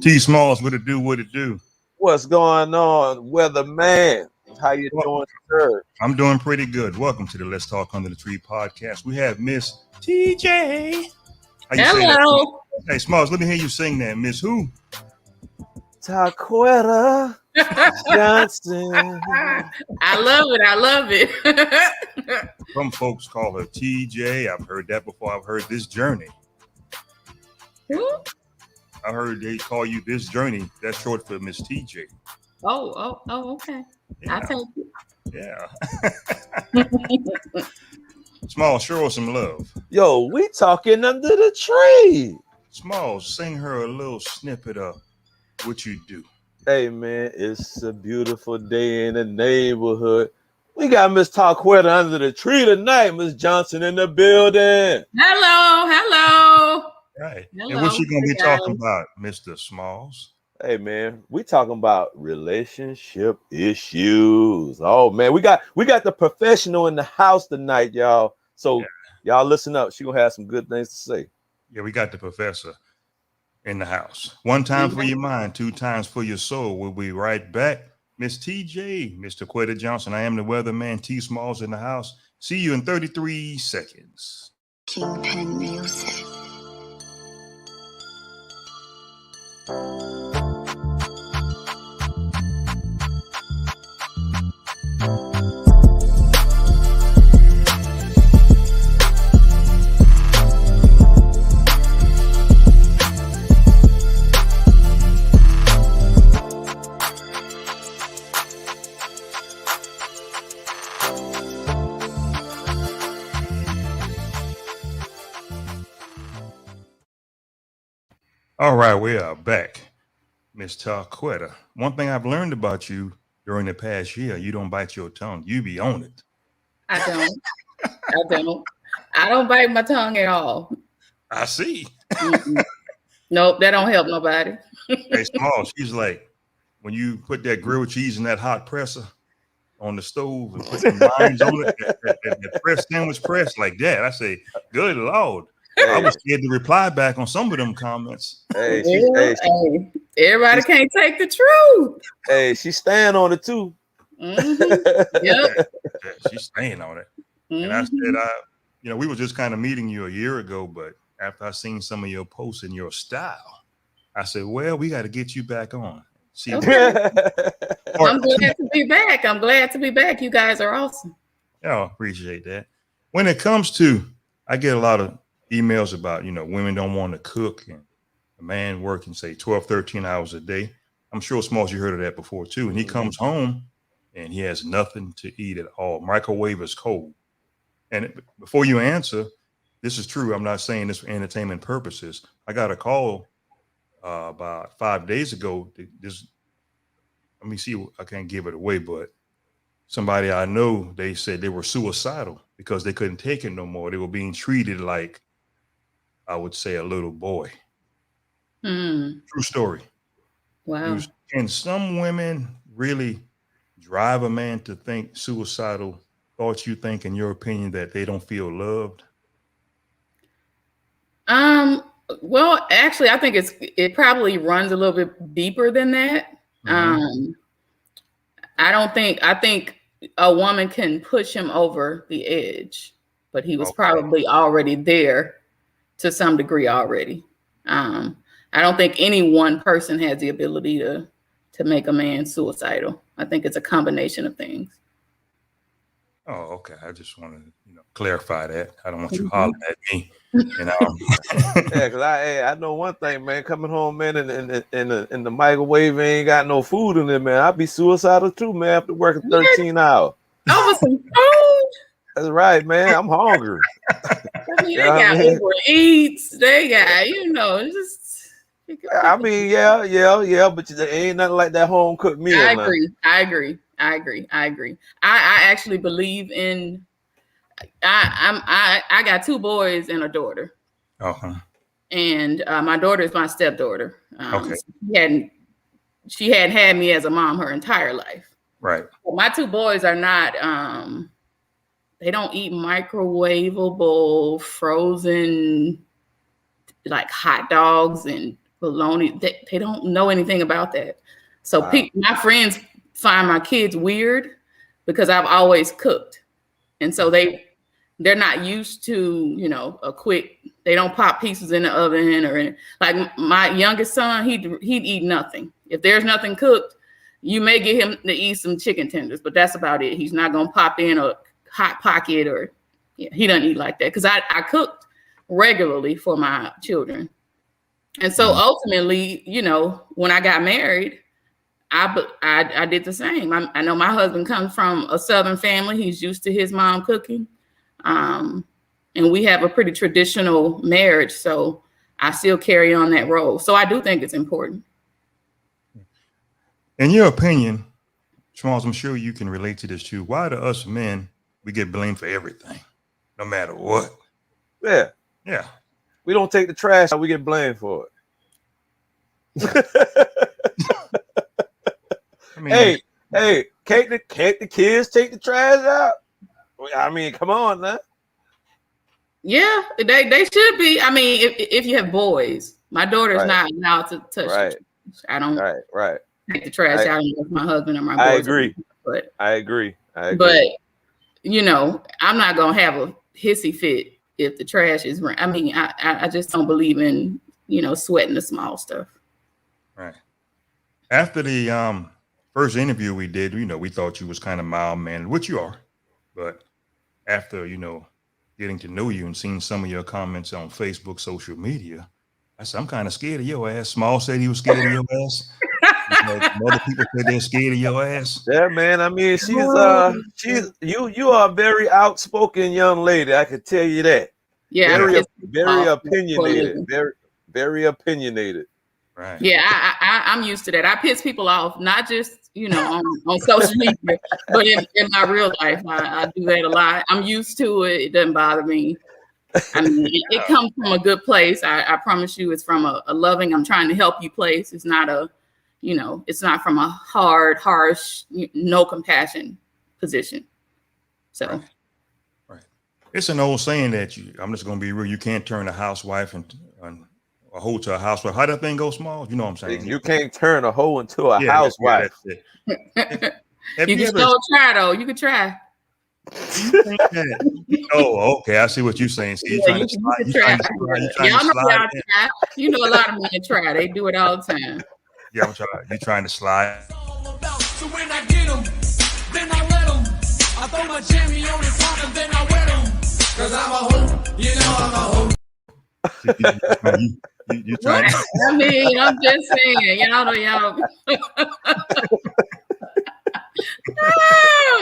T Smalls, what it do? What it do? What's going on, weatherman? How you doing, sir? I'm doing pretty good. Welcome to the Let's Talk Under the Tree podcast. We have Miss TJ. How you say that? Hello. Hey, Smalls, let me hear you sing that. Miss who? Tarquetta Johnson. I love it. Some folks call her TJ. I've heard that before. I've heard this journey. Who? I heard they call you this journey. That's short for Miss TJ. Oh, okay. Yeah. I'll take it. Yeah. Small, show her some love. Yo, we talking under the tree. Small, sing her a little snippet of what you do. Hey, man, it's a beautiful day in the neighborhood. We got Miss Tarquetta under the tree tonight. Miss Johnson in the building. Hello. Right. Hello. And what's she gonna be talking about, Mr. Smalls? Hey, man, we talking about relationship issues. Oh, man, we got the professional in the house tonight, y'all. So y'all listen up. She gonna have some good things to say. Yeah, we got the professor in the house. One time for your mind, two times for your soul. We'll be right back. Miss TJ, Mr. Tarquetta Johnson. I am the weatherman. T Smalls in the house. See you in 33 seconds. Kingpin Music. All right, we are back. Miss Tarquetta. One thing I've learned about you during the past year, you don't bite your tongue. You be on it. I don't. I don't bite my tongue at all. I see. Nope, that don't help nobody. Hey, Small, she's like, when you put that grilled cheese in that hot presser on the stove and put the lines on it, that press sandwich press like that, I say, good Lord. I was scared to reply back on some of them comments. Hey, everybody can't take the truth. Hey, she's staying on it too. Mm-hmm. Yep. Yeah, she's staying on it. And I said, we were just kind of meeting you a year ago, but after I seen some of your posts and your style, I said, well, we got to get you back on. See, okay. I'm glad to be back. You guys are awesome. Yeah, I appreciate that. When it comes to, I get a lot of emails about, women don't want to cook and a man working, say, 12, 13 hours a day. I'm sure, Smalls, you heard of that before, too. And he comes home and he has nothing to eat at all. Microwave is cold. And before you answer, this is true. I'm not saying this for entertainment purposes. I got a call about 5 days ago. Let me see. I can't give it away, but somebody I know, they said they were suicidal because they couldn't take it no more. They were being treated like, I would say, a little boy. True story. Wow. Can some women really drive a man to think suicidal thoughts? You think, in your opinion, that they don't feel loved? Well, actually, I think it probably runs a little bit deeper than that. I think a woman can push him over the edge, but he was probably already there to some degree already. I don't think any one person has the ability to make a man suicidal. I think it's a combination of things. Oh, okay. I just want to, clarify that. I don't want you hollering at me. Yeah, because I know one thing, man. Coming home, man, in the microwave ain't got no food in it, man. I'd be suicidal too, man. After working 13 hours. Over some food. That's right, man. I'm hungry. They got Uber Eats. They got, just. I mean, yeah, but there ain't nothing like that home cooked meal. I agree. I actually believe in. I got two boys and a daughter. Uh-huh. And my daughter is my stepdaughter. Okay. She hadn't had me as a mom her entire life. Right. Well, my two boys are not. They don't eat microwavable, frozen, like hot dogs and baloney. They don't know anything about that. So Wow. my friends find my kids weird because I've always cooked. And so they're not used to, you know, they don't pop pieces in the oven or like my youngest son, he'd eat nothing. If there's nothing cooked, you may get him to eat some chicken tenders, but that's about it. He's not going to pop in a Hot Pocket or he doesn't eat like that because I cooked regularly for my children. And so ultimately, you know, when I got married, I did the same. I know my husband comes from a Southern family. He's used to his mom cooking. And we have a pretty traditional marriage. So I still carry on that role. So I do think it's important. In your opinion, Smalls, I'm sure you can relate to this too. Why do us men, we get blamed for everything, no matter what? Yeah. Yeah. We don't take the trash out, we get blamed for it. I mean, hey, can't the kids take the trash out? I mean, come on now. Yeah, they should be. I mean, if you have boys, my daughter's not allowed to touch the trash. I don't take the trash out unless my husband or my boys. I agree. But I agree. But you know, I'm not gonna have a hissy fit if the trash is. I mean, I just don't believe in, you know, sweating the small stuff. Right. After the first interview we did, you know, we thought you was kind of mild-mannered, which you are. But after, you know, getting to know you and seeing some of your comments on Facebook, social media, I said, I'm kind of scared of your ass. Small said he was scared of your ass. Other people said they're scared of your ass. Yeah, man. I mean, she's you are a very outspoken young lady. I can tell you that. Yeah, very opinionated. Very opinionated. Right. Yeah, I'm used to that. I piss people off, not just, you know, on social media, but in my real life, I do that a lot. I'm used to it. It doesn't bother me. I mean, it comes from a good place. I promise you, it's from a loving, I'm trying to help you place. It's not it's not from a hard, harsh, no compassion position. So. Right. It's an old saying that I'm just going to be real. You can't turn a housewife and a hoe to a housewife. How that thing go, Small? You know what I'm saying? You can't turn a hoe into a housewife. You can still try though. You could try. Oh, okay. I see what you're saying. So you're trying to slide. You know, a lot of men try. They do it all the time. Yeah, I'm trying. You're trying to slide. So when I get them, then I let them. I throw my jammy on his heart and then I wet him. Cause I'm a hoe. You know I'm a hoe. You trying to... I mean, I'm just saying, y'all.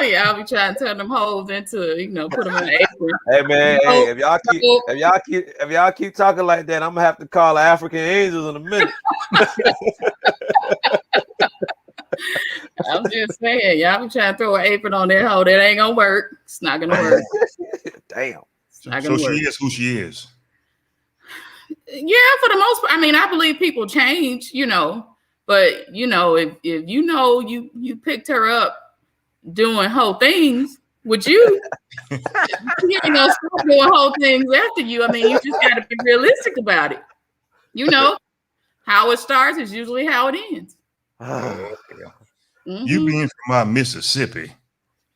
Y'all be trying to turn them hoes into, you know, put them in the apron. Hey man, if y'all keep talking like that, I'm gonna have to call the African Angels in a minute. I'm just saying, y'all be trying to throw an apron on that hoe. That ain't gonna work. It's not gonna work. Damn. So she is who she is. Yeah, for the most part. I mean, I believe people change, you know, but you know, if you know you picked her up doing whole things with you, you ain't gonna stop doing whole things after you. I mean, you just gotta be realistic about it. You know, how it starts is usually how it ends. You being from Mississippi,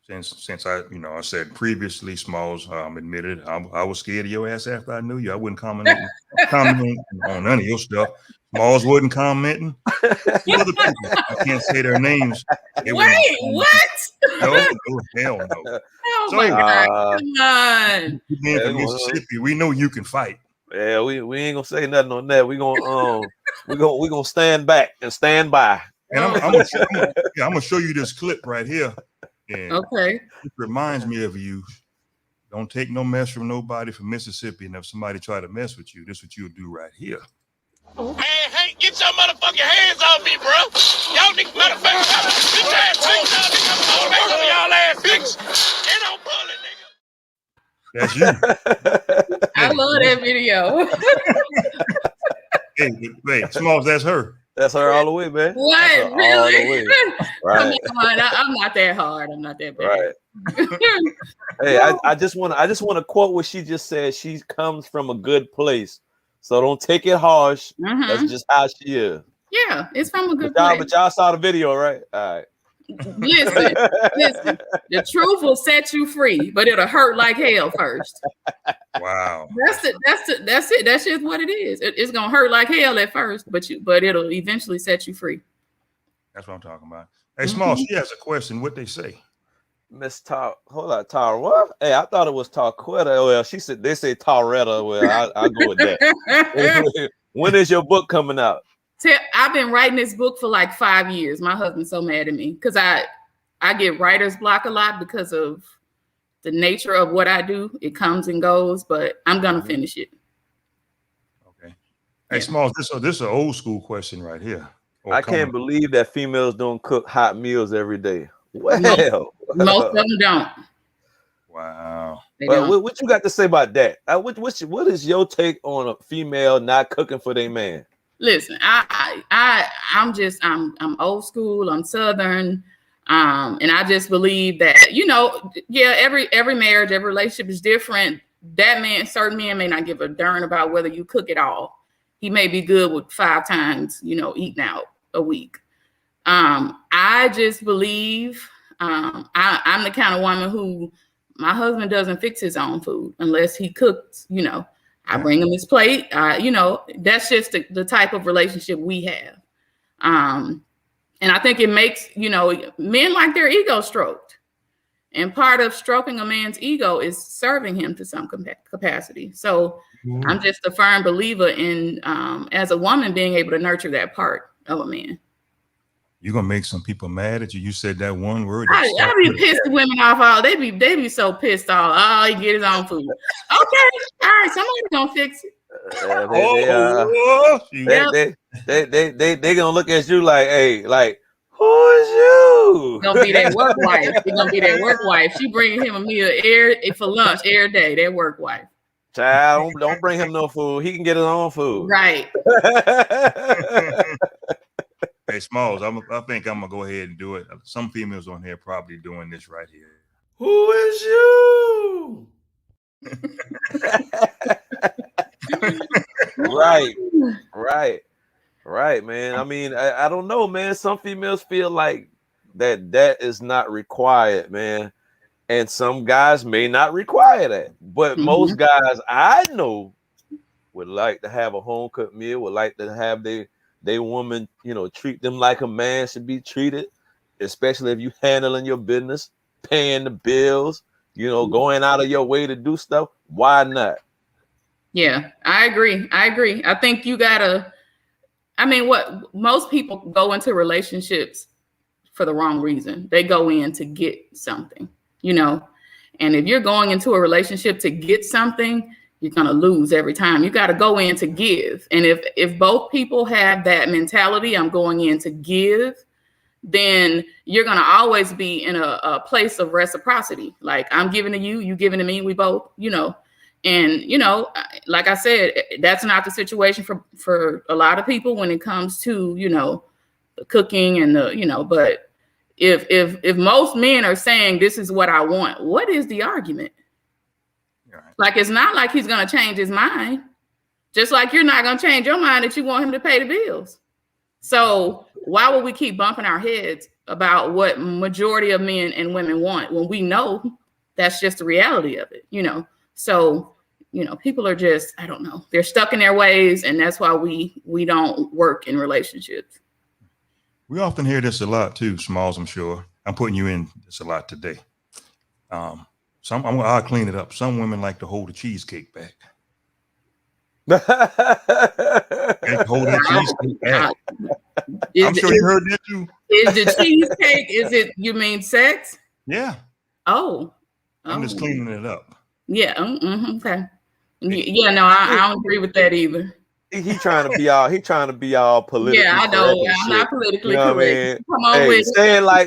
since I said previously, Smalls admitted I was scared of your ass after I knew you. I wouldn't comment on none of your stuff. Smalls wasn't commenting. Other people, I can't say their names. Wait, what? No, hell no. Oh my God, come on. You being from Mississippi, we know you can fight. Yeah, we ain't gonna say nothing on that. We gonna stand back and stand by. And I'm gonna show you this clip right here. And okay. It reminds me of you. Don't take no mess from nobody from Mississippi. And if somebody try to mess with you, this is what you'll do right here. Hey, get your motherfucking hands off me, bro. Y'all niggas motherfuckers, bitch ass bitch, make sure y'all ass bitch. And don't pull it, nigga. That's you. I love that video. Hey, wait, Smalls, that's her. That's her all the way, man. What? Really? All the way. Right. Come on, I'm not that hard. I'm not that bad. Right. Hey, I just want to quote what she just said. She comes from a good place. So don't take it harsh. Mhm. That's just how she is. Yeah, it's from a good But place. y'all saw the video, right? All right. Listen, the truth will set you free, but it'll hurt like hell first. Wow. That's it. That's just what it is. It's gonna hurt like hell at first, but it'll eventually set you free. That's what I'm talking about. Hey, Small, she has a question. What they say? Miss Tar, hold on, Tara. What? Hey, I thought it was Tarquetta. Well, she said they say Taretta. Well, I'll go with that. When is your book coming out? I've been writing this book for like 5 years. My husband's so mad at me because I get writer's block a lot because of the nature of what I do. It comes and goes, but I'm gonna finish it. Okay. Hey, Smalls, this is an old school question right here. I can't believe that females don't cook hot meals every day. Well, most of them don't. Wow. But what you got to say about that? What is your take on a female not cooking for their man? Listen, I'm old school. I'm Southern, and I just believe that every marriage, every relationship is different. Certain men may not give a darn about whether you cook at all. He may be good with 5 times, eating out a week. I just believe I'm the kind of woman who my husband doesn't fix his own food unless he cooks, I bring him his plate. That's just the type of relationship we have. And I think it makes, men like their ego stroked. And part of stroking a man's ego is serving him to some capacity. So I'm just a firm believer in, as a woman, being able to nurture that part of a man. You're gonna make some people mad at you. You said that one word. I be pissing women off all. They be so pissed off. Oh, he get his own food. Okay, all right, somebody's gonna fix it. They gonna look at you like, hey, like, who is you? Gonna be that work wife. It's gonna be that work wife. She bringing him a meal for lunch every day. That work wife. Child, don't bring him no food. He can get his own food. Right. Hey, Smalls, I think I'm gonna go ahead and do it. Some females on here probably doing this right here. Who is you? Right, man. I mean, I don't know, man. Some females feel like that is not required, man. And some guys may not require that. But most guys I know would like to have a home cooked meal, would like to have they woman, treat them like a man should be treated, especially if you handling your business, paying the bills, going out of your way to do stuff. Why not? Yeah, I agree. I think you gotta, what most people go into relationships for the wrong reason. They go in to get something, and if you're going into a relationship to get something, you're going to lose every time. You got to go in to give. And if both people have that mentality, I'm going in to give, then you're going to always be in a place of reciprocity. Like, I'm giving to you, you giving to me, we both, and, like I said, that's not the situation for a lot of people when it comes to, the cooking and but if most men are saying, this is what I want, what is the argument? Like, it's not like he's going to change his mind. Just like you're not going to change your mind that you want him to pay the bills. So why would we keep bumping our heads about what majority of men and women want when we know that's just the reality of it, So, people are just, I don't know, they're stuck in their ways. And that's why we don't work in relationships. We often hear this a lot too, Smalls, I'm sure. I'm putting you in this a lot today. I'll clean it up. Some women like to hold the cheesecake back. Hold that cheesecake back. I'm sure you heard that too. Is the cheesecake, you mean sex? Yeah. Oh. I'm just cleaning it up. Yeah. Okay. Yeah, no, I don't agree with that either. He trying to be all politically. Yeah, I know. I'm not politically correct. I mean? Come on with it.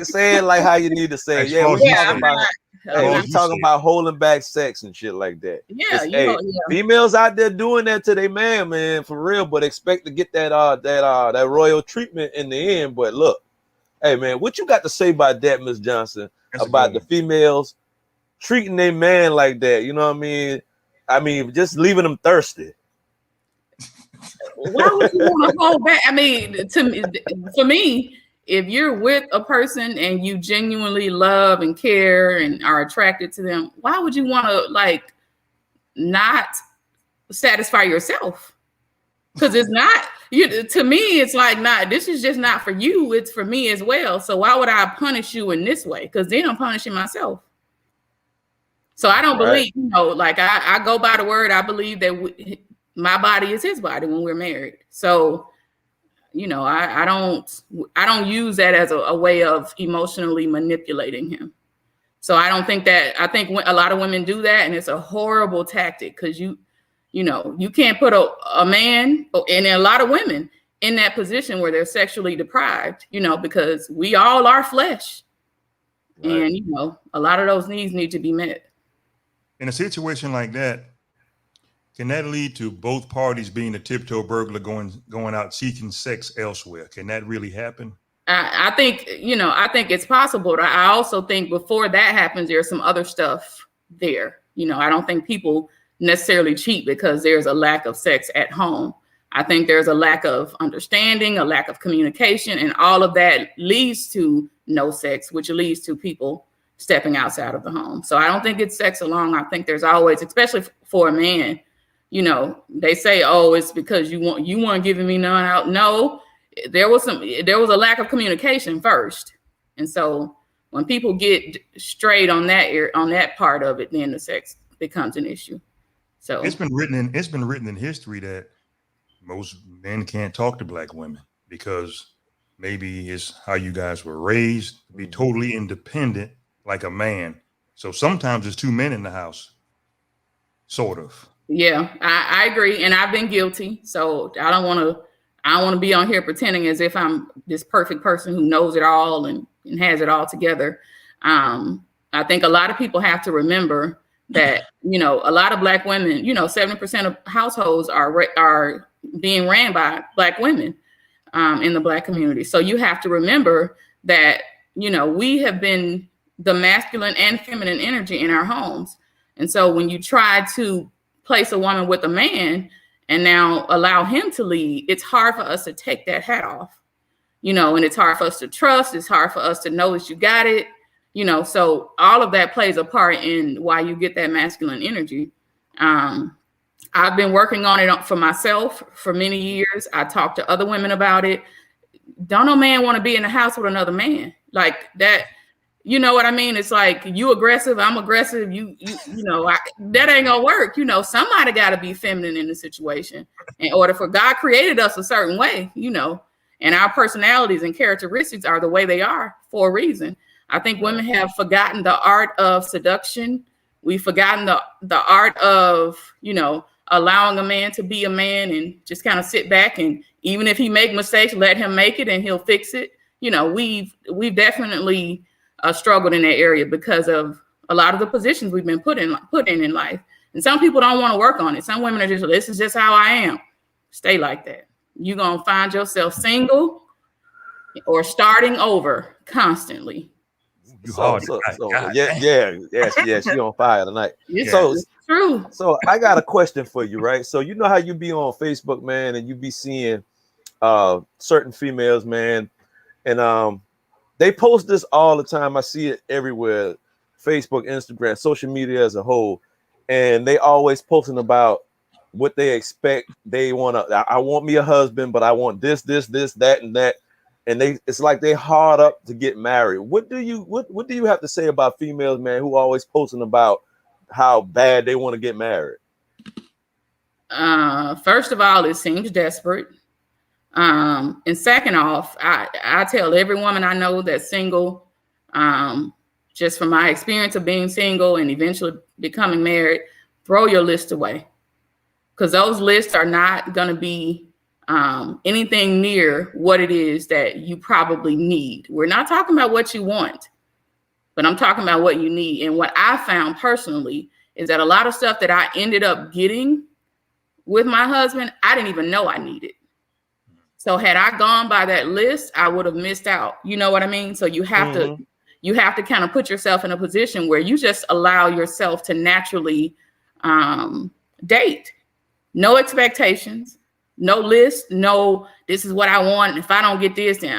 Say it like how you need to say it. Yeah, we're talking about holding back sex and shit like that. Yeah, females out there doing that to their man, for real, but expect to get that royal treatment in the end. But look, hey man, what you got to say about that, Miss Johnson? About the females treating their man like that? You know what I mean? Just leaving them thirsty. Why would you want to hold back? I mean, for me, if you're with a person and you genuinely love and care and are attracted to them, why would you want to like not satisfy yourself? Because it's not you. To me, it's like not. This is just not for you. It's for me as well. So why would I punish you in this way? Because then I'm punishing myself. So I don't believe, like I go by the word. I believe that my body is his body when we're married. So, I don't use that as a way of emotionally manipulating him. So I don't think that. I think a lot of women do that, and it's a horrible tactic because you can't put a man and a lot of women in that position where they're sexually deprived, because we all are flesh. Right. And, a lot of those needs need to be met. In a situation like that, can that lead to both parties being a tiptoe burglar going out seeking sex elsewhere? Can that really happen? I think it's possible. But I also think before that happens, there's some other stuff there. I don't think people necessarily cheat because there's a lack of sex at home. I think there's a lack of understanding, a lack of communication, and all of that leads to no sex, which leads to people stepping outside of the home. So I don't think it's sex alone. I think there's always, especially for a man, they say, oh, it's because you weren't giving me none out. No, there was a lack of communication first. And so when people get straight on that part of it, then the sex becomes an issue. So it's been written in history that most men can't talk to black women because maybe it's how you guys were raised to be totally independent like a man. So sometimes there's two men in the house, sort of. Yeah, I agree, and I've been guilty. So I don't want to be on here pretending as if I'm this perfect person who knows it all and has it all together. I think a lot of people have to remember that, a lot of black women, 70% of households are being ran by black women in the black community. So you have to remember that, we have been the masculine and feminine energy in our homes. And so when you try to place a woman with a man and now allow him to lead, it's hard for us to take that hat off, and it's hard for us to trust. It's hard for us to know that you got it. So all of that plays a part in why you get that masculine energy. I've been working on it for myself for many years. I talked to other women about it. Don't no man want to be in the house with another man like that. You know what I mean? It's like you aggressive, I'm aggressive. That ain't gonna work. Somebody got to be feminine in the situation in order for God created us a certain way, and our personalities and characteristics are the way they are for a reason. I think women have forgotten the art of seduction. We've forgotten the art of, allowing a man to be a man and just kind of sit back. And even if he make mistakes, let him make it and he'll fix it. We've definitely struggled in that area because of a lot of the positions we've been put in life. And some people don't want to work on it. Some women are just, this is just how I am. Stay like that. You're going to find yourself single or starting over constantly. Yes, she on fire tonight. Yes, so it's true. So I got a question for you, right? So you know how you be on Facebook, man, and you be seeing certain females, man, and they post this all the time. I see it everywhere, Facebook, Instagram, social media as a whole, and they always posting about what they expect. They I want me a husband, but I want this, that, and that. And it's like they hard up to get married. What do you have to say about females, man, who always posting about how bad they want to get married? First of all, it seems desperate. And second off, I tell every woman I know that's single, just from my experience of being single and eventually becoming married, throw your list away. Because those lists are not going to be anything near what it is that you probably need. We're not talking about what you want, but I'm talking about what you need. And what I found personally is that a lot of stuff that I ended up getting with my husband, I didn't even know I needed. So had I gone by that list, I would have missed out. You know what I mean? So you have to kind of put yourself in a position where you just allow yourself to naturally date. No expectations. no list, no, this is what I want. If I don't get this, then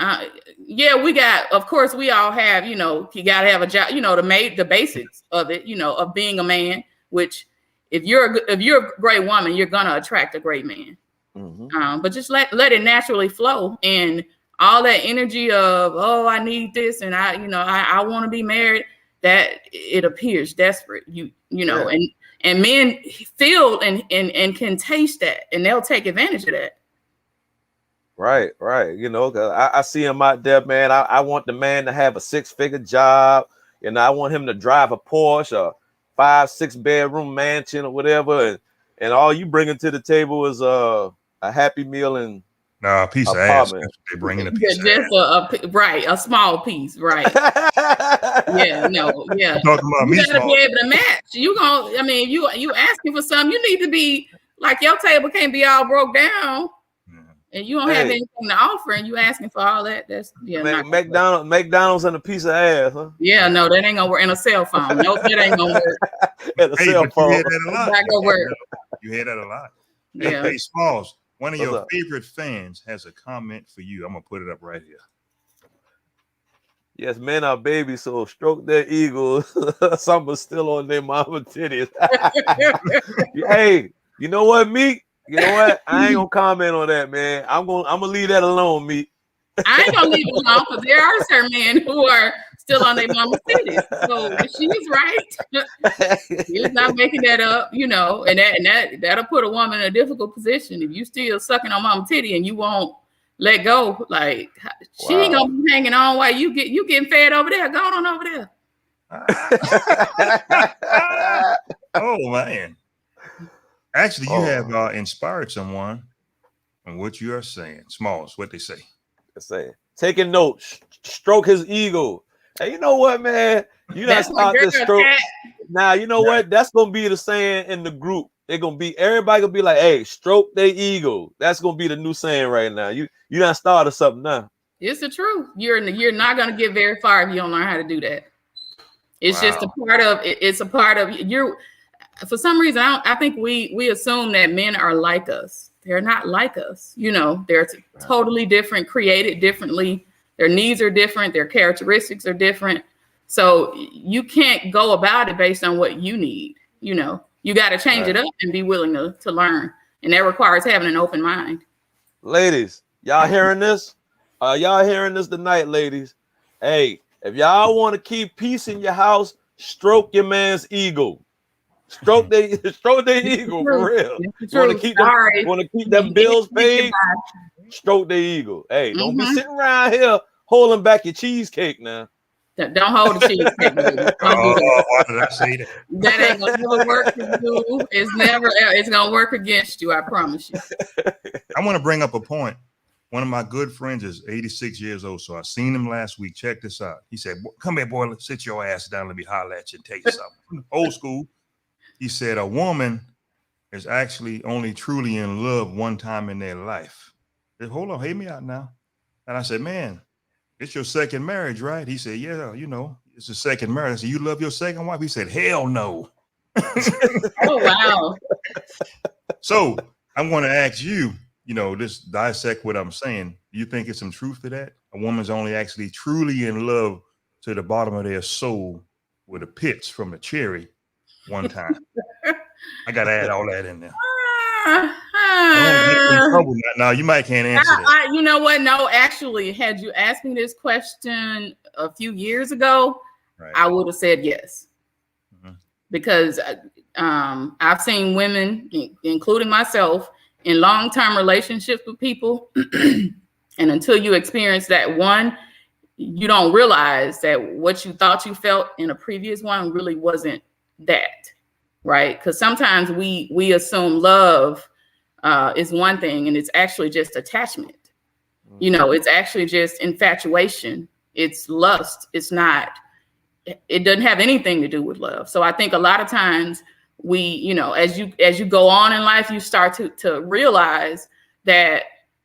of course we all have, you got to have a job, the basics of it, of being a man, which if you're a great woman, you're going to attract a great man. Mm-hmm. But just let it naturally flow, and all that energy of, oh, I need this, and I want to be married, that it appears desperate, and men feel and can taste that, and they'll take advantage of that. Right. 'Cause I see him out there, man. I want the man to have a 6-figure job, and I want him to drive a Porsche, a 5-6 bedroom mansion or whatever, and all you bring to the table is a Happy Meal and a piece of ass. They bring in a piece of ass. A small piece, right? Yeah. I'm talking about you me gotta small. be able to match. You asking for something, you need to be like, your table can't be all broke down. And you don't have anything to offer, and you asking for all that. That's McDonald's and a piece of ass, huh? Yeah, no, that ain't gonna work. In a cell phone. Nope, that ain't gonna work. In a cell phone. You hear that a lot. Not gonna work. You hear that a lot. Yeah. Hey, Smalls, one of What's your up? favorite fans has a comment for you. I'm gonna put it up right here. Yes, men are babies, so stroke their ego. Some are still on their mama titties. Hey, you know what, Meek? You know what? I ain't gonna comment on that, man. I'm gonna leave that alone, Meek. I ain't gonna leave it alone, because there are certain men who are still on their mama's titties. So she's right. He's not making that up, and that'll put a woman in a difficult position. If you still sucking on mama's titty and you won't let go, like, she ain't gonna be hanging on while you getting fed over there. Go on over there. Oh man. Actually, you have inspired someone on what you are saying. Smalls, what they say. Taking notes, stroke his ego. Hey, you know what, man? You gotta start this stroke. Now, you know what? That's gonna be the saying in the group. Everybody gonna be like, hey, stroke their ego. That's gonna be the new saying right now. You done started something now. It's the truth. You're not gonna get very far if you don't learn how to do that. It's just a part of it. It's a part of you. For some reason, I think we assume that men are like us. They're not like us. They're totally different, created differently. Their needs are different. Their characteristics are different. So you can't go about it based on what you need. You got to change it up and be willing to learn. And that requires having an open mind. Ladies, y'all hearing this? Y'all hearing this tonight, ladies? Hey, if y'all want to keep peace in your house, stroke your man's ego. Stroke their ego for real. Want to keep them bills paid? Stroke their ego. Hey, don't be sitting around here holding back your cheesecake now. Don't hold the cheesecake. Why did I say that? That ain't gonna never work for you. It's gonna work against you. I promise you. I want to bring up a point. One of my good friends is 86 years old, so I seen him last week. Check this out. He said, "Come here, boy. Let's sit your ass down. Let me holler at you and tell you something." Old school. He said a woman is actually only truly in love one time in their life. I said, hold on, hear me out now. And I said, man, it's your second marriage, right? He said, yeah, it's a second marriage. I said, you love your second wife? He said, hell no. Oh, wow. So I'm going to ask you, just dissect what I'm saying. Do you think it's some truth to that? A woman's only actually truly in love to the bottom of their soul with the pits from the cherry one time. I got to add all that in there. Now you might can't answer that. You know what? No, actually, had you asked me this question a few years ago, right, I would have said yes. Mm-hmm. Because I've seen women, including myself, in long-term relationships with people. And until you experience that one, you don't realize that what you thought you felt in a previous one really wasn't that, right? Because sometimes we assume love is one thing, and it's actually just attachment. It's actually just infatuation. It's lust. It's not. It doesn't have anything to do with love. So I think a lot of times we, as you go on in life, you start to realize that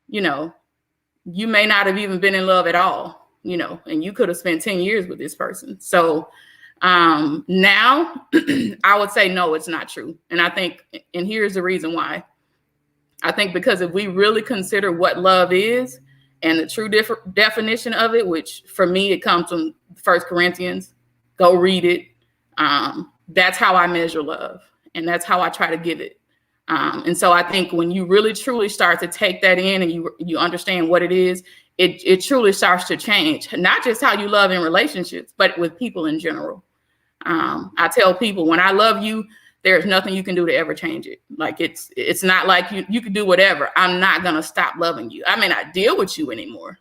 you may not have even been in love at all, and you could have spent 10 years with this person. So now I would say, no, it's not true. And I think, and here's the reason why. I think because if we really consider what love is and the true definition of it, which for me, it comes from 1 Corinthians, go read it. That's how I measure love. And that's how I try to give it. And so I think when you really truly start to take that in and you understand what it is, it truly starts to change, not just how you love in relationships, but with people in general. I tell people, when I love you, there's nothing you can do to ever change it. Like it's not like you can do whatever. I'm not going to stop loving you. I may not deal with you anymore,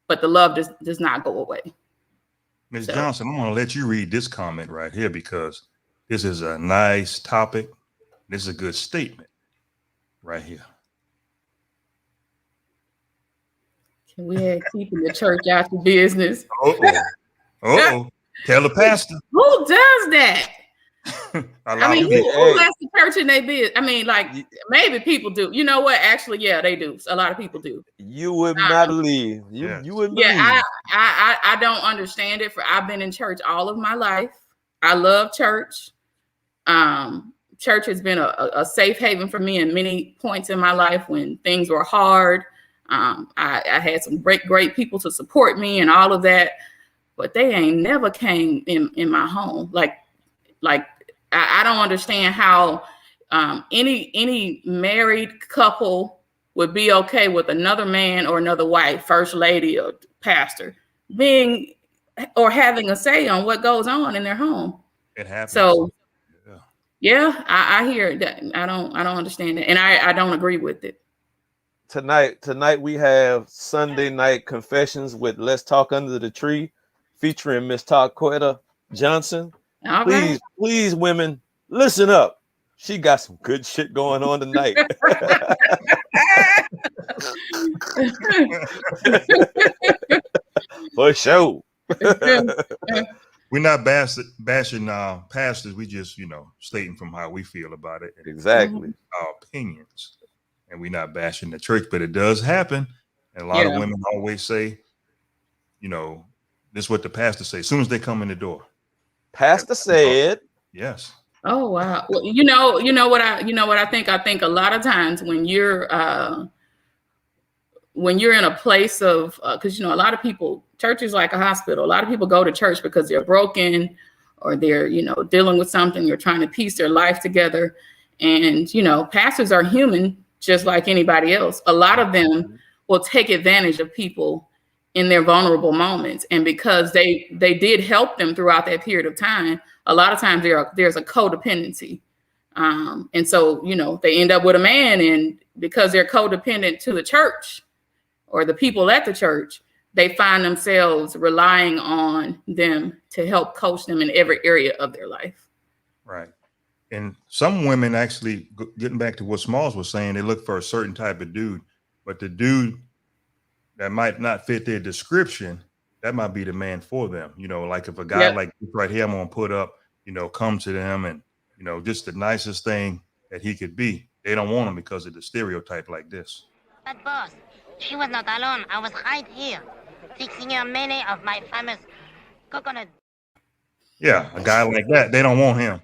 but the love does not go away. Ms. Johnson, I'm going to let you read this comment right here because this is a nice topic. This is a good statement right here. Can we have keeping the church out of business? Tell the pastor. Who does that? I mean, who lets the church in their business? I mean, like maybe people do. You know what? Actually, yeah, they do. A lot of people do. You would not believe. You wouldn't believe. Yeah, I don't understand it. I've been in church all of my life. I love church. Church has been a safe haven for me in many points in my life when things were hard. I had some great people to support me and all of that, but they ain't never came in my home. Like I don't understand how any married couple would be okay with another man or another wife, first lady or pastor, being or having a say on what goes on in their home. It happens. So yeah, I hear that. I don't understand it, and I don't agree with it. Tonight we have Sunday night confessions with Let's Talk Under the Tree, featuring Miss Tarquetta Johnson. Please, women, listen up. She got some good shit going on tonight. For sure. We're not bashing pastors. We just, stating from how we feel about it. Exactly. Our opinions. And we're not bashing the church, but it does happen. And a lot of women always say, this is what the pastor says as soon as they come in the door. Pastor said. Yes. Oh wow. Well, you know what I think? I think a lot of times when you're in a place of because a lot of people, church is like a hospital. A lot of people go to church because they're broken or they're dealing with something or trying to piece their life together. And pastors are human just like anybody else. A lot of them will take advantage of people in their vulnerable moments. And because they did help them throughout that period of time, a lot of times there's a codependency. And so, they end up with a man, and because they're codependent to the church or the people at the church, they find themselves relying on them to help coach them in every area of their life. Right. And some women actually, getting back to what Smalls was saying, they look for a certain type of dude, but the dude that might not fit their description, that might be the man for them. Like if a guy like this right here, I'm going to put up, come to them and, just the nicest thing that he could be. They don't want him because of the stereotype like this. But boss, she was not alone. I was right here, fixing her many of my famous coconut. Yeah, a guy like that, they don't want him.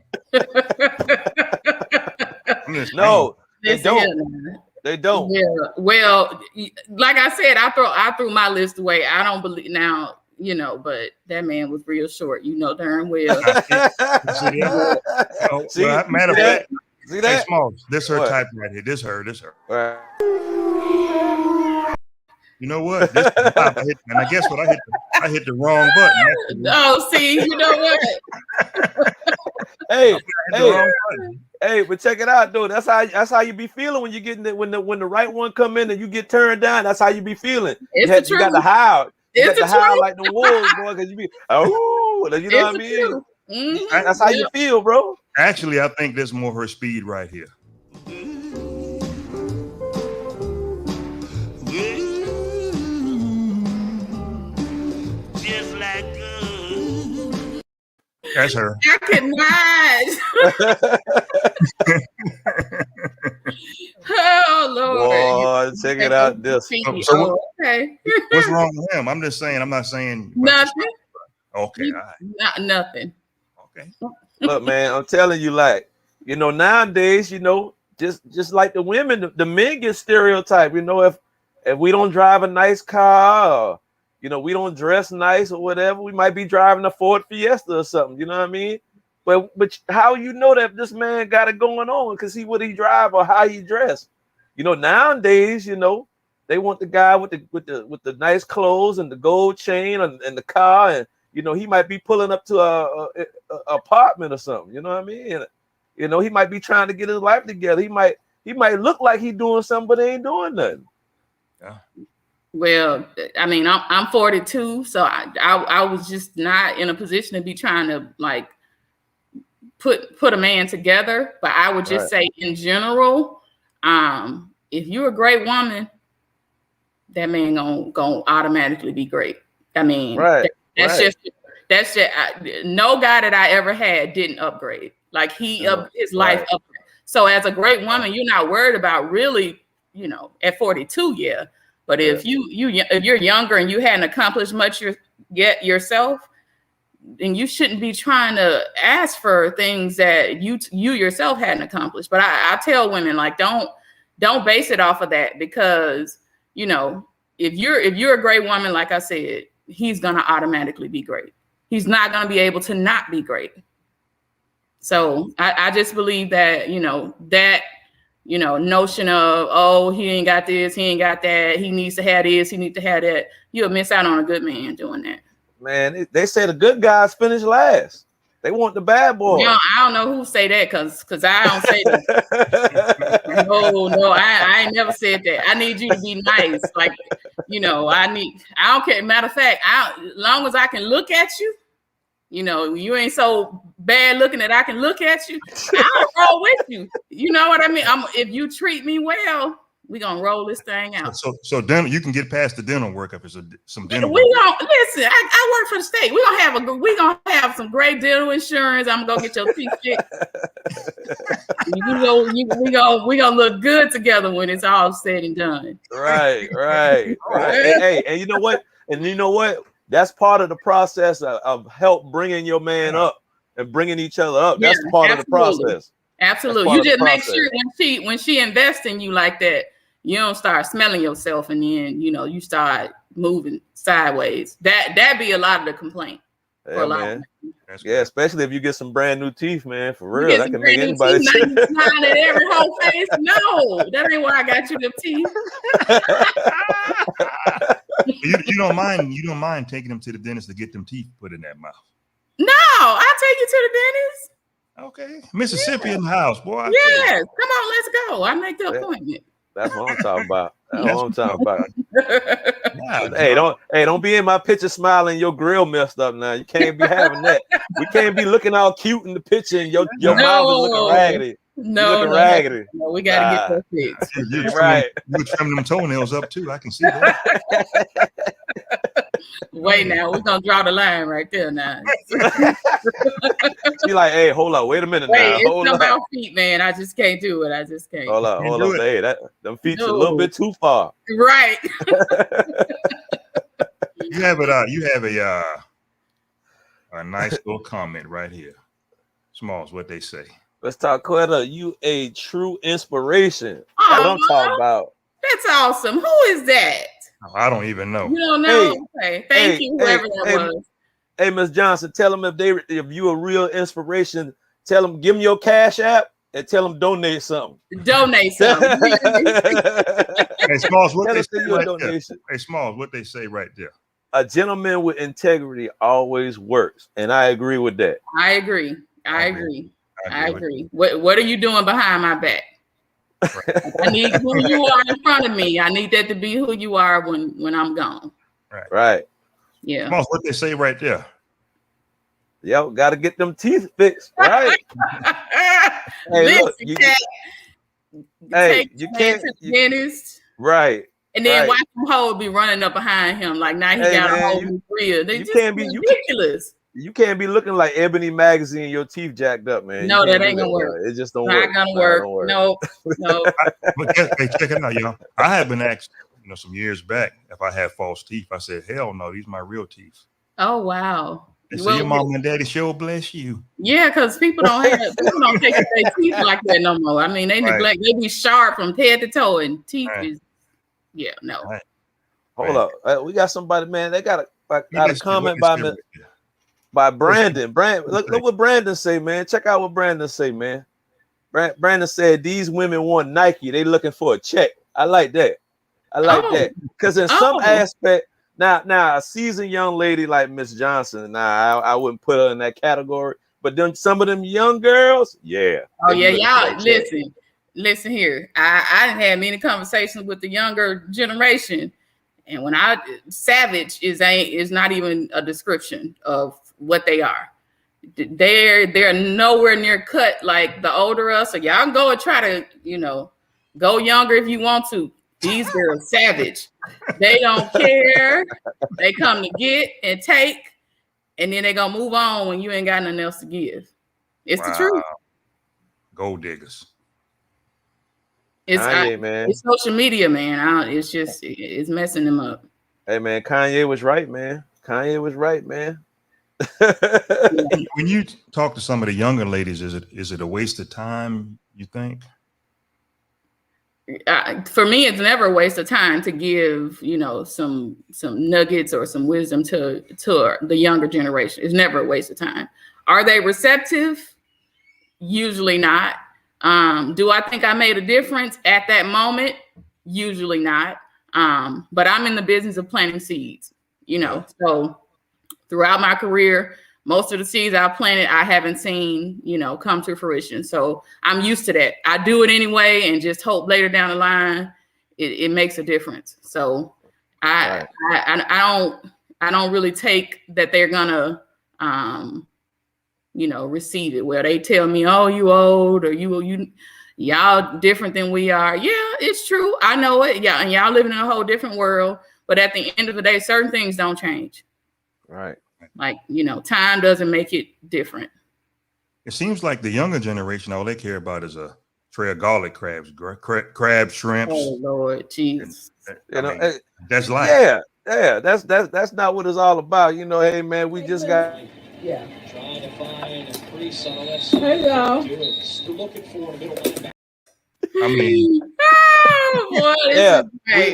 No, they don't. They don't. Yeah. Well, like I said, I threw my list away. I don't believe now, but that man was real short. Darn well. Matter of fact, see that? Hey, Smalls, this her type right here. This her. Right. You know what? And I guess what I hit the wrong button. Oh, see, you know what? Hey, but check it out, though. That's how you be feeling when you get when the right one come in and you get turned down. That's how you be feeling. You got to howl. You got to howl like the wolves, boy, because you be you know what I mean. Mm-hmm. That's how you feel, bro. Actually, I think there's more her speed right here. That's her. I cannot. Oh Lord! Boy, check it out. This. Okay. What's wrong with him? I'm just saying. I'm not saying nothing. Okay. Nothing. Okay. Look, man, I'm telling you, nowadays, just like the women, the men get stereotyped. You know, if we don't drive a nice car, or, you know, we don't dress nice or whatever, we might be driving a Ford Fiesta or something. You know what I mean? But how you know that this man got it going on? Because what he drive or how he dress. You know, nowadays, you know, they want the guy with the nice clothes and the gold chain and the car, and you know, he might be pulling up to a apartment or something. You know what I mean? And, you know, he might be trying to get his life together. He might look like he's doing something, but he ain't doing nothing. Yeah. Well, I mean, I'm 42, so I was just not in a position to be trying to like put a man together. But I would just say in general, if you're a great woman, that man gonna automatically be great. I mean, that's just no guy that I ever had didn't upgrade. Like his life upgrade. So as a great woman, you're not worried about really, you know, at 42, yeah. But if you're younger and you hadn't accomplished much yet yourself, then you shouldn't be trying to ask for things that you yourself hadn't accomplished. But I tell women, like, don't base it off of that, because, you know, if you're a great woman, like I said, he's gonna automatically be great. He's not gonna be able to not be great. So I just believe that, you know, notion of, oh, he ain't got this, he ain't got that, he needs to have this, he needs to have that. You'll miss out on a good man doing that. Man, they say the good guys finish last. They want the bad boy. You know, I don't know who say that, because I don't say that. No, I ain't never said that. I need you to be nice. Like, you know, I don't care. Matter of fact, as long as I can look at you, you know, you ain't so bad looking that I can look at you, I'll roll with you. You know what I mean? If you treat me well, we're gonna roll this thing out. So dental, you can get past the dental work if it's some dental. We gonna listen. I work for the state. We're gonna have some great dental insurance. I'm gonna go get your teeth fixed. We gonna look good together when it's all said and done. Right. Hey, and you know what? That's part of the process of help bringing your man up and bringing each other up. That's part of the process. Absolutely. You just make sure when she invests in you like that, you don't start smelling yourself, and then, you know, you start moving sideways. That be a lot of the complaint. For a lot of especially if you get some brand new teeth, man. For real, that can make anybody smiling at every whole face. No, that ain't why I got you them teeth. You don't mind taking them to the dentist to get them teeth put in that mouth? No, I'll take you to the dentist. Okay, Mississippi in the house, boy. Yes, come on, let's go. I make the appointment. That's what I'm talking about. Hey, don't be in my picture smiling. Your grill messed up now. You can't be having that. We can't be looking all cute in the picture and your mouth is looking raggedy. Raggedy. No, we gotta get that fixed. You're right. You're trimming them toenails up too. I can see that. Wait, now we're gonna draw the line right there. Now she like, hey, hold up, wait a minute. It's about feet, man. I just can't do it. I just can't. Hold up. Hey, them feet's a little bit too far. Right. You have a nice little comment right here. Smalls, what they say. Let's talk, Tarquetta. You a true inspiration. That's what I'm talking about. That's awesome. Who is that? I don't even know. You don't know? Okay. Thank you, whoever that was. Hey, Miss Johnson, tell them if you a real inspiration, tell them, give them your Cash App and tell them donate something. Donate something. Hey, Smalls, what they say right there. Hey, Smalls, what they say right there. A gentleman with integrity always works, and I agree with that. I agree. What are you doing behind my back? Right. I need who you are in front of me. I need that to be who you are when I'm gone. Right. Yeah. Smalls, what they say right there. Yo, got to get them teeth fixed, right? Hey, look, you can't to the dentist, right? And then watch him hoe be running up behind him like now he got a whole new career. They just ridiculous. You can't be looking like Ebony Magazine, your teeth jacked up, man. No, that ain't gonna work. It just don't work. Not gonna work. No. But hey, check it out, y'all. I have been asked, some years back if I had false teeth. I said, hell no, these are my real teeth. Oh wow. And so your mom and daddy sure bless you. Yeah, because people don't take their teeth like that no more. I mean, they neglect. They be sharp from head to toe, and teeth is no. Right. Hold up, we got somebody, man. They got a comment by Brandon. Look what Brandon say, man. Check out what Brandon say, man. Brandon said these women want Nike. They looking for a check. I like that. That because in some aspect, now a seasoned young lady like Miss Johnson, I wouldn't put her in that category. But then some of them young girls, yeah. Oh yeah, y'all listen here. I didn't have many conversations with the younger generation, and when savage is not even a description of what they are. They're nowhere near cut like the older us. So y'all can go and try to go younger if you want to. These girls savage. They don't care. They come to get and take, and then they gonna move on when you ain't got nothing else to give. It's the truth. Gold diggers. It's social media, man. It's messing them up. Hey man, Kanye was right, man. When you talk to some of the younger ladies, is it a waste of time, you think? For me, it's never a waste of time to give some nuggets or some wisdom to the younger generation. It's never a waste of time. Are they receptive? Usually not. Do I think I made a difference at that moment? Usually not. But I'm in the business of planting seeds, so throughout my career, most of the seeds I planted, I haven't seen, come to fruition. So I'm used to that. I do it anyway and just hope later down the line it makes a difference. So I don't really take that they're gonna receive it where they tell me, oh, you old or y'all different than we are. Yeah, it's true. I know it. Yeah, and y'all living in a whole different world. But at the end of the day, certain things don't change. Right. Like, time doesn't make it different. It seems like the younger generation, all they care about is a tray of garlic crabs, crab shrimps. Oh Lord, jeez. That's life. Yeah. That's not what it's all about. Hey man, we just got. Yeah. Trying to find a crease on the left side. Hello. Still looking for a middle linebacker. I mean,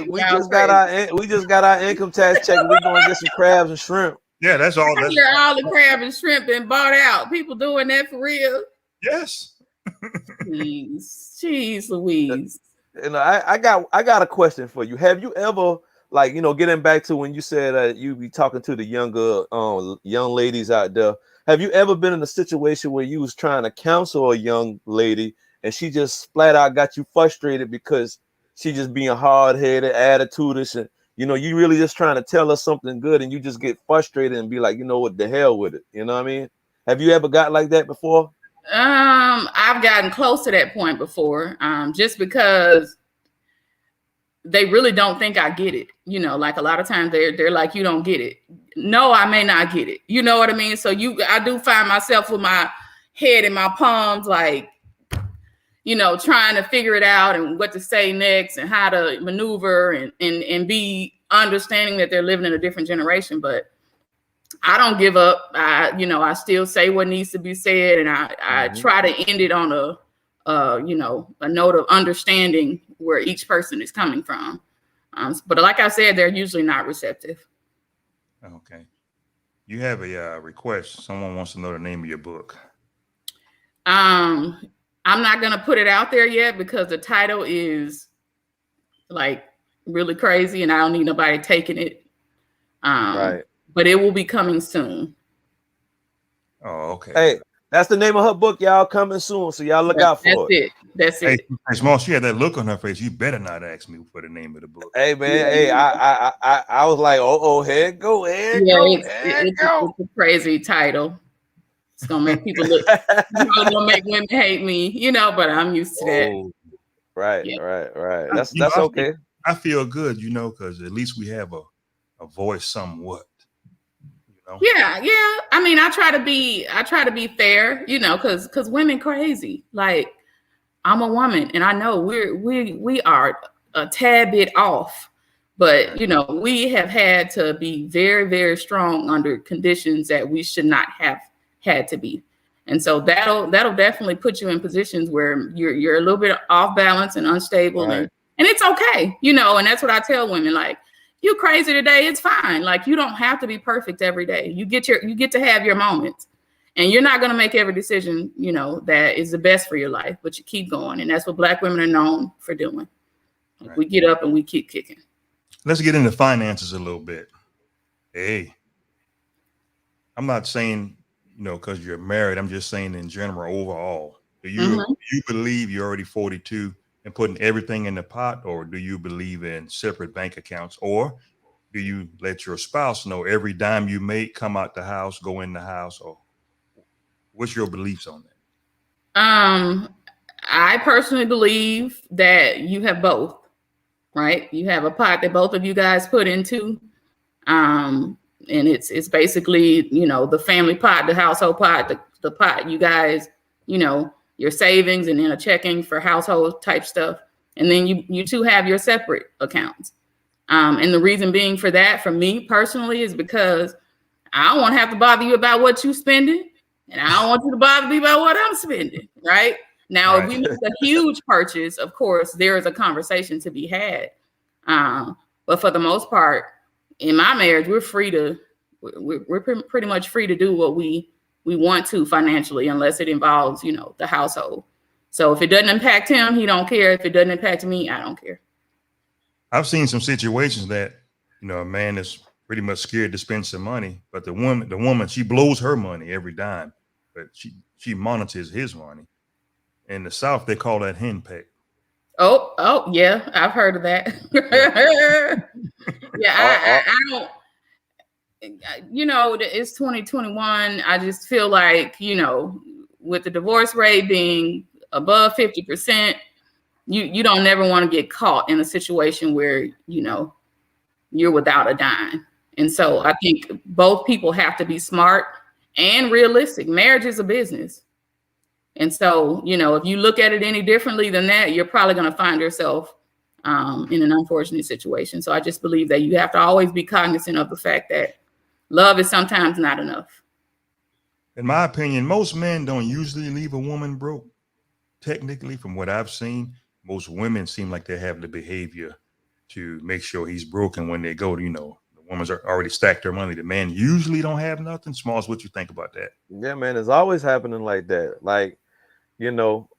we just got our income tax check. We're going to get some crabs and shrimp. Yeah, that's all. I hear all the crab and shrimp been bought out. People doing that for real. Yes. Jeez Louise. I got a question for you. Have you ever, getting back to when you said you be talking to the younger young ladies out there, have you ever been in a situation where you was trying to counsel a young lady and she just flat out got you frustrated because she just being hard-headed, attitude-ish, and you really just trying to tell her something good and you just get frustrated and be like, what the hell with it? You know what I mean? Have you ever got like that before? I've gotten close to that point before, just because they really don't think I get it. Like a lot of times they're like, you don't get it. No, I may not get it. You know what I mean? So I do find myself with my head in my palms, like, trying to figure it out and what to say next and how to maneuver and be understanding that they're living in a different generation. But I don't give up. I still say what needs to be said, and I try to end it on a note of understanding where each person is coming from. But like I said, they're usually not receptive. Okay. You have a request. Someone wants to know the name of your book. I'm not going to put it out there yet because the title is like really crazy and I don't need nobody taking it. Right. But it will be coming soon. Oh, okay. Hey, that's the name of her book, y'all, coming soon. So y'all look out for it. That's it. Hey, Small, she had that look on her face. You better not ask me for the name of the book. Hey, man. Yeah. Hey, I was like, here it go. It's a crazy title. It's gonna make people look. It's gonna make women hate me, but I'm used to that. Right, yeah. right. That's okay. I feel good, because at least we have a voice somewhat. Yeah. I mean, I try to be fair, because women crazy. Like, I'm a woman, and I know we are a tad bit off, But, you know, we have had to be very, very strong under conditions that we should not have had to be. And so that'll definitely put you in positions where you're a little bit off balance and unstable, Right. and it's okay, you know. And that's what I tell women, like, you crazy today, it's fine. Like, you don't have to be perfect every day. You get to have your moments, and you're not going to make every decision, you know, that is the best for your life, but you keep going. And that's what Black women are known for doing. Like, we get up and we keep kicking. Let's get into finances a little bit. Hey, I'm not saying, you know, because you're married. I'm just saying in general, overall. Do you believe you're already 42 and putting everything in the pot, or do you believe in separate bank accounts, or do you let your spouse know every dime you make come out the house, go in the house, or what's your beliefs on that? I personally believe that you have both, right? You have a pot that both of you guys put into, and it's basically, you know, the family pot, the household pot, the pot you guys, you know, your savings, and then a checking for household type stuff. And then you two have your separate accounts. And the reason being for that, for me personally, is because I don't want to have to bother you about what you're spending, and I don't want you to bother me about what I'm spending, right? Now, if we make a huge purchase, of course, there is a conversation to be had. But for the most part, in my marriage, we're pretty much free to do what we want to financially, unless it involves, you know, the household. So if it doesn't impact him, he don't care. If it doesn't impact me, I don't care. I've seen some situations that, you know, a man is pretty much scared to spend some money, but the woman, she blows her money every dime, but she monitors his money. In the South, they call that henpeck. Oh, yeah, I've heard of that. Yeah, I don't. You know, it's 2021. I just feel like, you know, with the divorce rate being above 50%, you don't never want to get caught in a situation where, you know, you're without a dime. And so I think both people have to be smart and realistic. Marriage is a business. And so, you know, if you look at it any differently than that, you're probably going to find yourself in an unfortunate situation. So I just believe that you have to always be cognizant of the fact that love is sometimes not enough. In my opinion, most men don't usually leave a woman broke. Technically, from what I've seen, most women seem like they have the behavior to make sure he's broken when they go to, you know, the woman's already stacked her money. The man usually don't have nothing. Smalls, what you think about that? Yeah, man, it's always happening like that. Like, you know,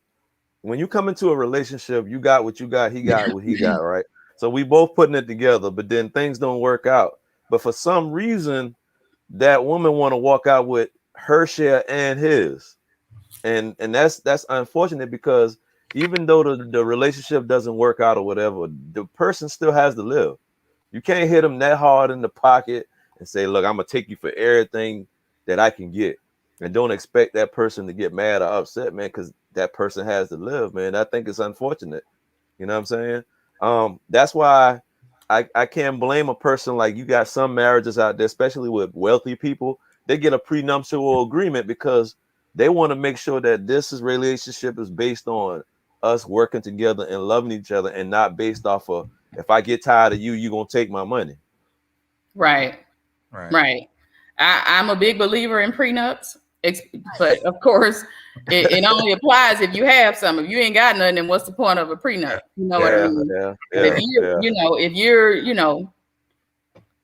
when you come into a relationship, you got what you got, he got what he got, right? So we both putting it together, but then things don't work out. But for some reason, that woman want to walk out with her share and his. And that's unfortunate, because even though the relationship doesn't work out or whatever, the person still has to live. You can't hit them that hard in the pocket and say, look, I'm gonna take you for everything that I can get, and don't expect that person to get mad or upset, man, because that person has to live, man. I think it's unfortunate. You know what I'm saying? That's why I can't blame a person. Like, you got some marriages out there, especially with wealthy people, they get a prenuptial agreement because they want to make sure that this relationship is based on us working together and loving each other, and not based off of, if I get tired of you, you're gonna take my money. Right. I'm a big believer in prenups, but of course, it only applies if you have some. If you ain't got nothing, then what's the point of a prenup? You know what I mean? If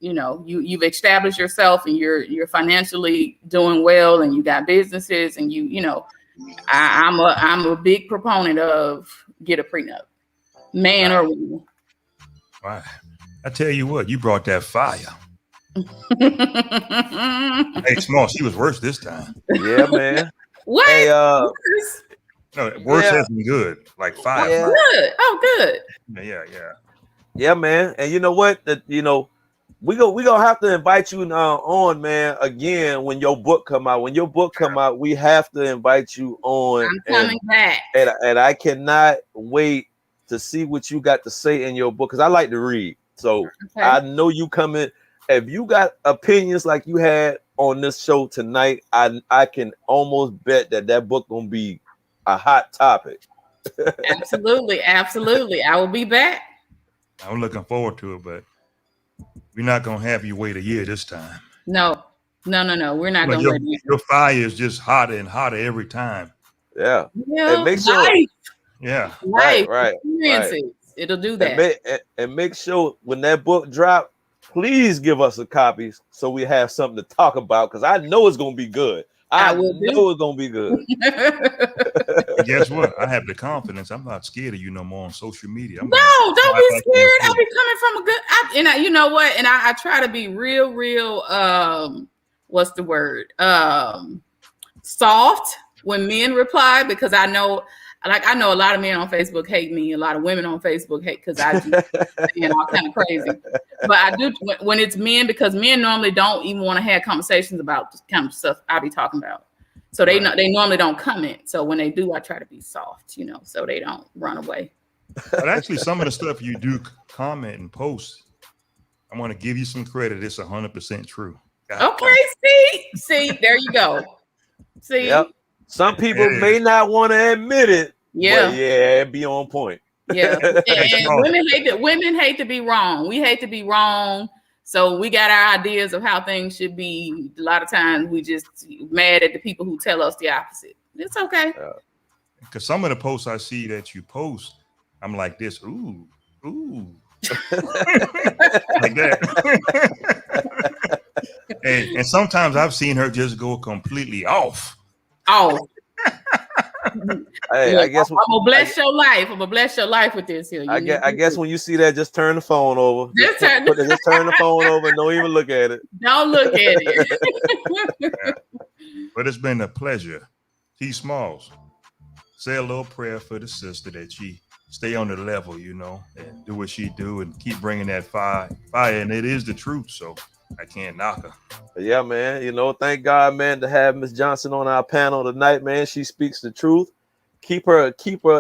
you've established yourself and you're financially doing well, and you got businesses, and I'm a big proponent of get a prenup, man or woman. Wow. I tell you what, you brought that fire. Hey, Small, she was worse this time. Yeah, man. What? Hey, worse? No, worse has been good. Like fire. Yeah. Good. Oh, good. Yeah, man. And you know what? We gonna have to invite you on, man, again when your book come out. When your book come out, we have to invite you on. I'm coming back. And I cannot wait to see what you got to say in your book, because I like to read. So I know you coming. If you got opinions like you had on this show tonight, I can almost bet that book gonna be a hot topic. Absolutely. I will be back. I'm looking forward to it, but We're not gonna have you wait a year this time. No. We're not Well, gonna wait. your fire is just hotter and hotter every time. Yeah. Yeah, And make sure. Yeah. Right. Right. Experiences. It'll do that. And make sure when that book drop, please give us a copy so we have something to talk about, because I know it's gonna be good. I know it's gonna be good. And guess what? I have the confidence. I'm not scared of you no more on social media. Don't be scared. I'll be coming from a good. You know what? And I try to be real. What's the word? Soft when men reply, because I know a lot of men on Facebook hate me. A lot of women on Facebook hate because I just saying all kind of crazy. But I do when it's men, because men normally don't even want to have conversations about the kind of stuff I be talking about. So they normally don't comment. So when they do, I try to be soft, so they don't run away. But actually, some of the stuff you do comment and post, I want to give you some credit. It's 100% true. Okay, see, there you go. See, yep. Some people may not want to admit it. Yeah, but it'd be on point. Yeah, and women hate to be wrong. We hate to be wrong. So we got our ideas of how things should be. A lot of times we just mad at the people who tell us the opposite. It's okay. Because some of the posts I see that you post, I'm like this, ooh. Like that. and sometimes I've seen her just go completely off. Hey, I guess I'm gonna bless your life. I'm gonna bless your life with this here. I guess when you see that, just turn the phone over. Just turn the phone over and don't even look at it. Don't look at it. Yeah. But it's been a pleasure. T. Smalls, say a little prayer for the sister that she stay on the level, and do what she do and keep bringing that fire. And it is the truth, so I can't knock her. Yeah, man. Thank God, man, to have Miss Johnson on our panel tonight, man. She speaks the truth. Keep her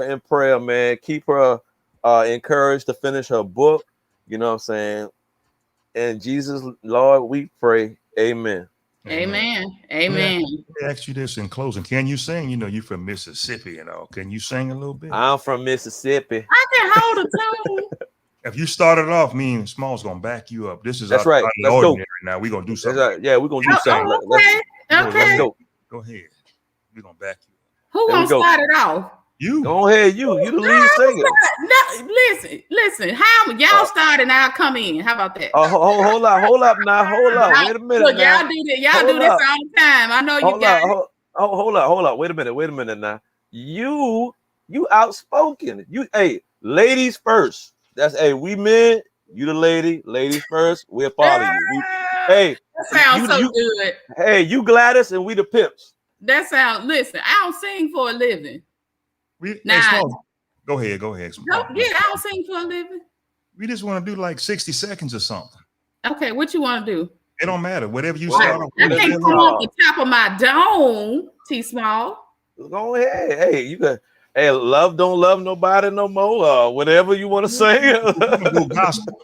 in prayer, man. Keep her encouraged to finish her book. You know what I'm saying? And Jesus, Lord, we pray. Amen. Amen. Let me ask you this in closing. Can you sing? You from Mississippi and all. Can you sing a little bit? I'm from Mississippi. I can hold a tune. If you started off, me and Small's gonna back you up. This is that's right. Let's go. Now we're gonna do something. Right. Yeah, we're gonna do something. Okay. Let's go. Go ahead. We're gonna back you up. Who gonna start it off? You. Go ahead. You the lead singer. No, listen. How y'all start and I'll come in. How about that? Hold up now. Hold up. Wait a minute. Look, y'all do this. Y'all do this all the time. I know you guys. Hold up. Wait a minute now. You outspoken. Ladies first. That's we men. You the lady. Ladies first. We'll follow you. That sounds so good. Hey, you Gladys and we the pimps. That sounds. Listen, I don't sing for a living. Go ahead. I don't sing for a living. We just want to do like 60 seconds or something. Okay, what you want to do? It don't matter. Whatever you start off. I can't come off the top of my dome, T. Small. Go ahead. Hey, you got. Hey, love don't love nobody no more. Whatever you want to say. Go gospel.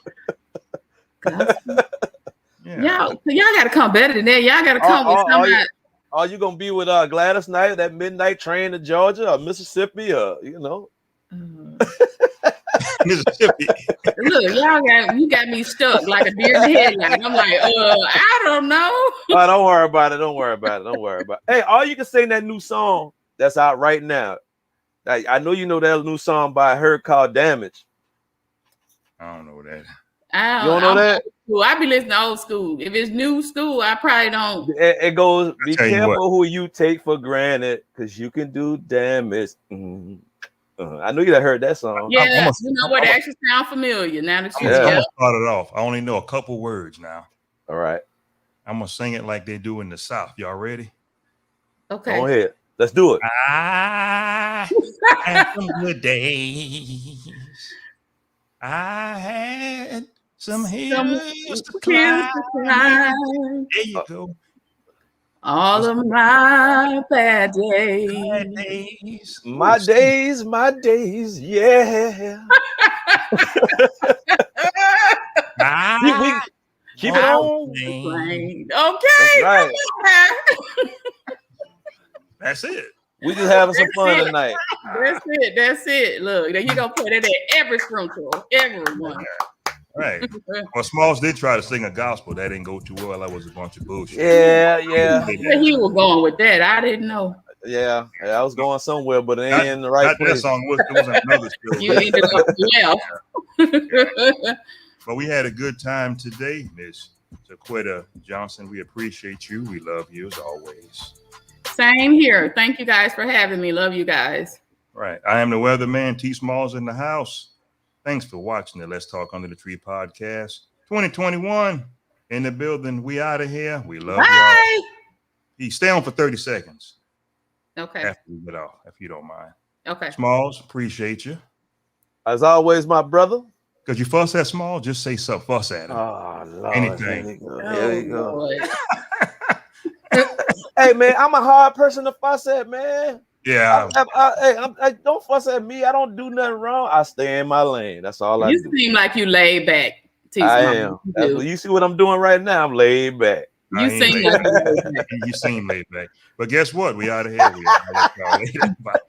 Yeah. Y'all got to come better than that. Y'all got to come with somebody. Are you gonna be with Gladys Knight, that midnight train to Georgia or Mississippi, Mississippi. Look, you got me stuck like a deer in the headlight. I'm like, I don't know. Don't worry about it. Hey, all you can sing that new song that's out right now. I know you know that new song by her called "Damage." I don't know that. You don't know that? I be listening to old school. If it's new school, I probably don't. It goes, be careful who you take for granted, because you can do damage. I know you heard that song. Yeah, you know what? It actually sound familiar now that I'm gonna start it off. I only know a couple words now. All right. I'm gonna sing it like they do in the South. Y'all ready? Okay. Go ahead. Let's do it. I had some good days. I had some hills to climb. There you go. All of my bad days. My days, yeah. Keep it on. Okay. That's right. That's it. We just having some fun tonight. That's it. Look, you gonna put it in every scrum tool. Everyone. Right. Well, Smalls did try to sing a gospel. That didn't go too well. That was a bunch of bullshit. Yeah. Where he was going with that, I didn't know. Yeah, I was going somewhere, but it ain't in the Not right that place. song. It was another show. You ended up left. But we had a good time today, Miss Tarquetta Johnson. We appreciate you. We love you as always. Same here. Thank you guys for having me. Love you guys. Right. I am the weatherman, T Smalls in the house. Thanks for watching the Let's Talk Under the Tree podcast. 2021 in the building. We out of here. We love y'all. You stay on for 30 seconds. Okay. After we get off, if you don't mind. Okay. Smalls, appreciate you. As always, my brother. Because you fuss at Small, just say something. Fuss at him. Oh, Lord. Anything. Here you go. Lord. Hey, man, I'm a hard person to fuss at, man. Yeah. I don't fuss at me. I don't do nothing wrong. I stay in my lane. That's all I You do. seem like you laid back. I am. You see what I'm doing right now? I'm laid back. You seem like you laid back. You seem laid back. But guess what? We out of here. We out of here. Bye.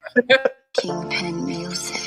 Kingpin Music.